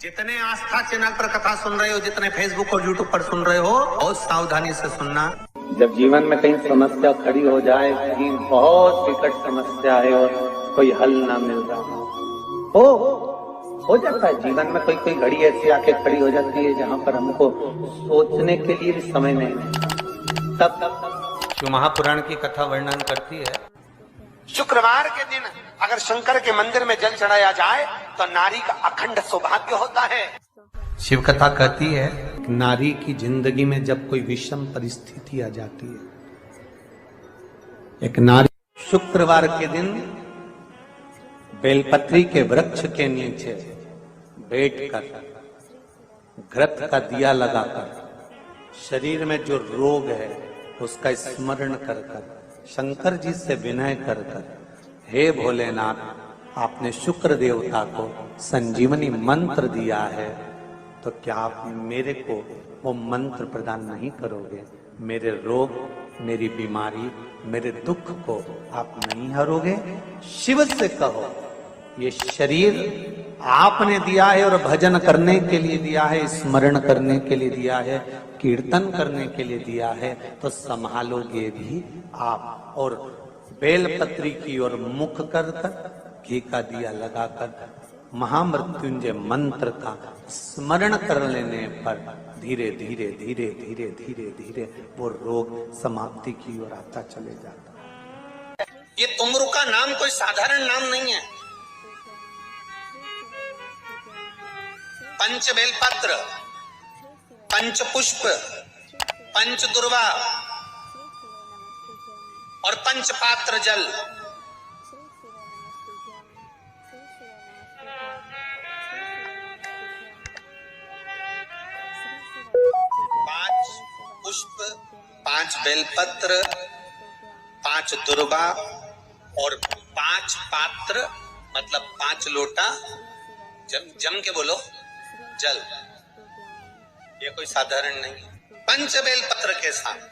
जितने आस्था चैनल पर कथा सुन रहे हो, जितने फेसबुक और यूट्यूब पर सुन रहे हो, बहुत सावधानी से सुनना। जब जीवन में कहीं समस्या खड़ी हो जाए, कहीं बहुत विकट समस्या है और कोई हल ना मिल रहा हो जाता है जीवन में कोई कोई घड़ी ऐसी आके खड़ी हो जाती है जहाँ पर हमको सोचने के लिए भी समय नहीं है। तब शिव महापुराण की कथा वर्णन करती है, शुक्रवार के दिन अगर शंकर के मंदिर में जल चढ़ाया जाए तो नारी का अखंड सौभाग्य होता है। शिव कथा कहती है नारी की जिंदगी में जब कोई विषम परिस्थिति आ जाती है, एक नारी शुक्रवार के दिन बेलपत्री के वृक्ष के नीचे बैठकर घृत का दिया लगाकर शरीर में जो रोग है उसका स्मरण कर कर शंकर जी से विनय कर कर, हे भोलेनाथ, आपने शुक्र देवता को संजीवनी मंत्र दिया है, तो क्या आप मेरे को वो मंत्र प्रदान नहीं करोगे? मेरे रोग, मेरी बीमारी, मेरे दुख को आप नहीं हरोगे? शिव से कहो, ये शरीर आपने दिया है और भजन करने के लिए दिया है, स्मरण करने के लिए दिया है, कीर्तन करने के लिए दिया है, तो संभालोगे भी आप। और बेलपत्री की ओर मुख कर कर घी का दिया लगाकर महामृत्युंजय मंत्र का स्मरण कर लेने पर धीरे धीरे धीरे धीरे धीरे धीरे वो रोग समाप्ति की ओर आता चले जाता। ये तुमरू का नाम कोई साधारण नाम नहीं है। पंच बेलपत्र, पंच पुष्प, पंच दुर्वा और पंच पात्र जल, पांच पुष्प, पांच बेलपत्र, पांच दुर्वा और पांच पात्र, मतलब 5 लोटा जम के बोलो जल। ये कोई साधारण नहीं। पंच बेलपत्र के साथ,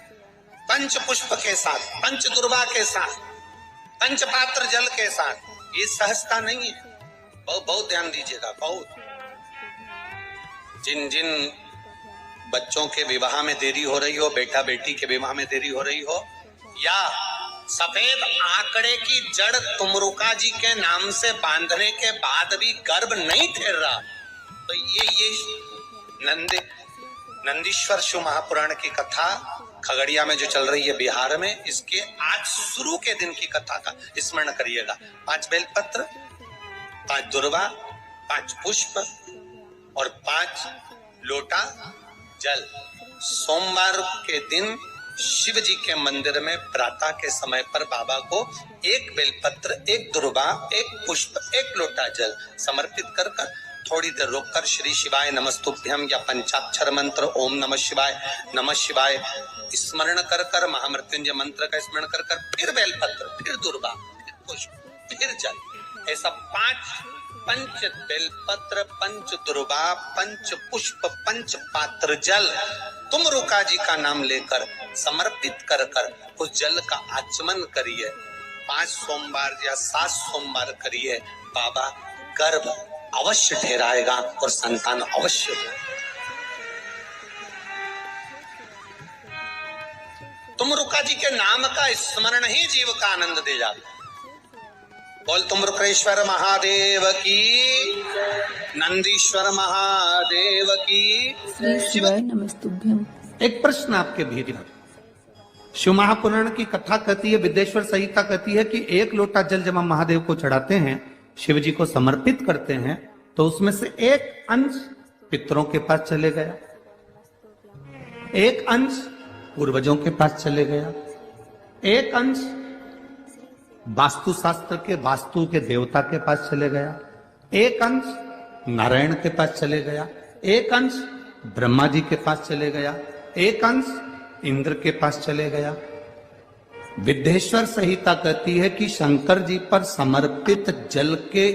पंच पुष्प के साथ, पंच दुर्वा के साथ, पंच पात्र जल के साथ, ये सहजता नहीं है। बहुत ध्यान दीजिएगा। बहुत जिन जिन बच्चों के विवाह में देरी हो रही हो, बेटा बेटी के विवाह में देरी हो रही हो, या सफेद आंकड़े की जड़ तुमरुका जी के नाम से बांधने के बाद भी गर्भ नहीं ठहर रहा, तो ये नंदीश्वर शिव महापुराण की कथा खगड़िया में जो चल रही है बिहार में, इसके आज शुरू के दिन की कथा का स्मरण करिएगा। 5 बेलपत्र, 5 दुर्वा, 5 पुष्प और 5 लोटा जल। सोमवार के दिन शिव जी के मंदिर में प्रातः के समय पर बाबा को 1 बेलपत्र, 1 दुर्वा, 1 पुष्प, 1 लोटा जल समर्पित कर थोड़ी देर रोककर श्री शिवाय नमस्तुभ्यम या पंचाक्षर मंत्र ओम नमः शिवाय स्मरण कर कर, महामृत्युंजय मंत्र का स्मरण कर कर, फिर बेलपत्र, फिर दुर्वा, फिर पुष्प, फिर जल, ऐसा 5 पंच बेलपत्र, पंच दुर्वा, पंच पुष्प, पंच पात्र जल तुमरुका जी का नाम लेकर समर्पित कर कर उस जल का आचमन करिए। 5 सोमवार या 7 सोमवार करिए, बाबा गर्भ अवश्य ठहराएगा और संतान अवश्य हो। तुमरुका जी के नाम का स्मरण ही जीव का आनंद दे जाता है। बोल तुमरुकेश्वर महादेव की, नंदीश्वर महादेव की। शिवाय नमस्तुभ्यम। एक प्रश्न आपके भीतर, शिव महापुराण की कथा कहती है, विदेश्वर संहिता कहती है कि 1 लोटा जल जब हम महादेव को चढ़ाते हैं, शिव जी को समर्पित करते हैं, तो उसमें से 1 अंश पितरों के पास चले गया, 1 अंश पूर्वजों के पास चले गया, 1 अंश वास्तुशास्त्र के वास्तु के देवता के पास चले गया, 1 अंश नारायण के पास चले गया, 1 अंश ब्रह्मा जी के पास चले गया, 1 अंश इंद्र के पास चले गया। विदेश्वर संहिता कहती है कि शंकर जी पर समर्पित जल के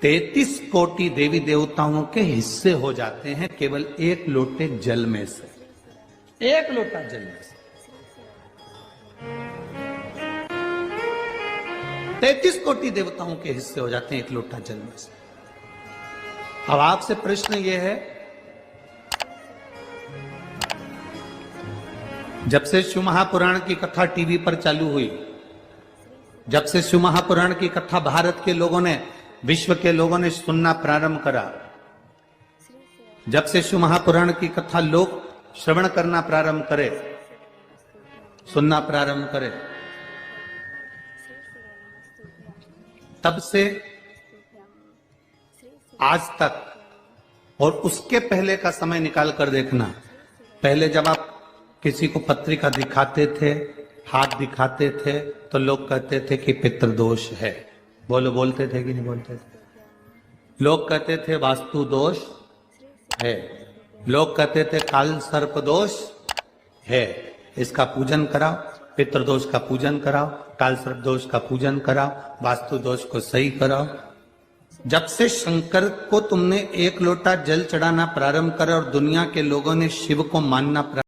33 कोटि देवी देवताओं के हिस्से हो जाते हैं केवल 1 लोटे जल में से, 1 लोटा जल में से 33 कोटि देवताओं के हिस्से हो जाते हैं 1 लोटा जल में से। अब आपसे प्रश्न ये है, जब से शिव महापुराण की कथा टीवी पर चालू हुई, जब से शिव महापुराण की कथा भारत के लोगों ने, विश्व के लोगों ने सुनना प्रारंभ करा, जब से शिव महापुराण की कथा लोग श्रवण करना प्रारंभ करे, सुनना प्रारंभ करे, तब से आज तक और उसके पहले का समय निकाल कर देखना। पहले जब आप किसी को पत्रिका दिखाते थे, हाथ दिखाते थे, तो लोग कहते थे कि पितृदोष है। बोलते थे कि नहीं बोलते थे? लोग कहते थे वास्तु दोष है, लोग कहते थे काल सर्प दोष है, इसका पूजन कराओ, पितृदोष का पूजन कराओ, काल सर्प दोष का पूजन कराओ, वास्तु दोष को सही कराओ। जब से शंकर को तुमने एक लोटा जल चढ़ाना प्रारंभ करा और दुनिया के लोगों ने शिव को मानना